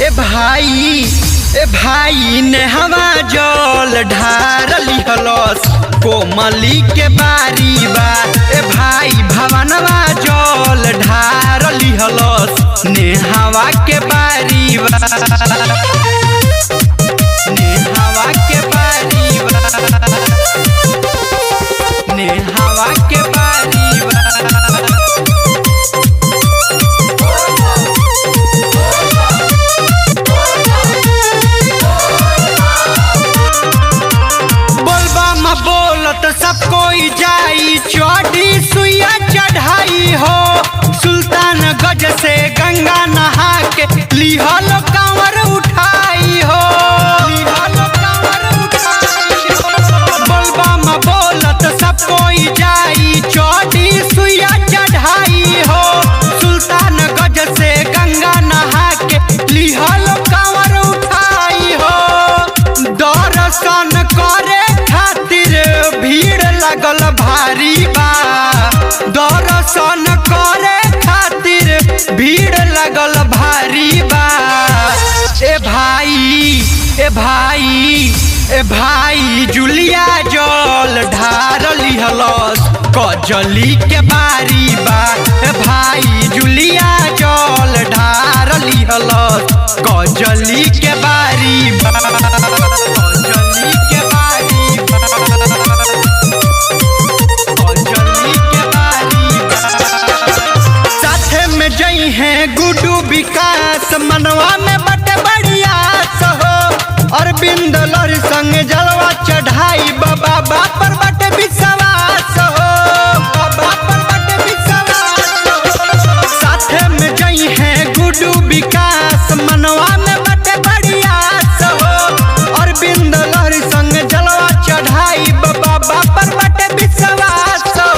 ए भाई ने हवा जल ढार लिहलस कोमली के बारी बा। ए भाई भवनवा जल ढार लिहलस नेहवा के बारी बा। नेहवा के बारी बा। नेहवा के बारी बा। बोलत सब कोई जाई चौड़ी सुइया चढ़ाई हो। सुल्तान गज से गंगा नहा के लिहल कांवर उठाई हो। बोलबा में बोलत सब कोई जाई चौड़ी सुइया चढ़ाई हो। सुल्तान गज से गंगा नहा के लिहल कांवर उठाई हो। दर्शन करे भीड़ लगल भारी बा। दर्शन करे खातिर भीड़ लगल भारी बा। ए भाई जुलिया जल ढार लिहलस कजली के बारी बा। ए भाई जुलिया जल ढार लिहलस कजली के बारी बा। कजली के बारी बा। जई है गुडू विकास मनवा में बटे बढ़िया हो। अरविंद लर संग जलवा चढ़ाई बाबा पर बटे विश्वास हो। बाबा पर बटे विश्वास। साथे में जई है गुडू विकास मनवा में बटे बढ़िया हो। अरविंद लर संग जलवा चढ़ाई बाबा पर बटे विश्वास हो।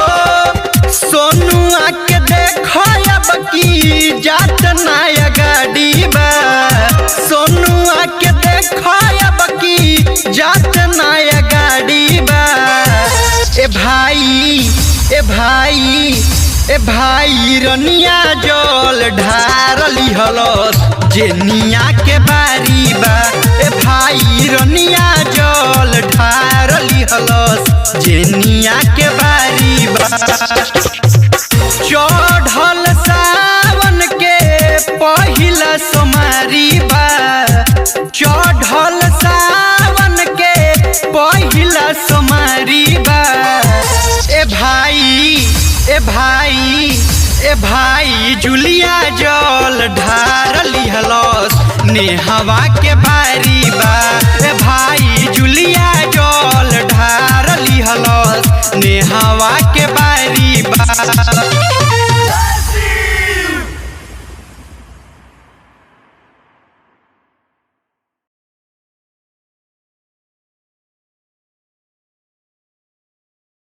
सोनू आके देखो की जात नया गाड़ी बा। सोनू आके देखो अब की जात नया गाड़ी बा। ए भाई रनिया जल ढार लिहलस जेनिया के बारी बा। ए भाई रनिया जल ढार लिहलस जेनिया के बारी बा। चढ़ल सावन के पहिला सोमारी बा। चढ़ल सावन के पहिला सोमारी बा। ए भाई जुलिया जल ढार लिहलस नेहवा के बारी बा। ए भाई जुलिया जल ढार लिहलस नेहवा के बारी बा।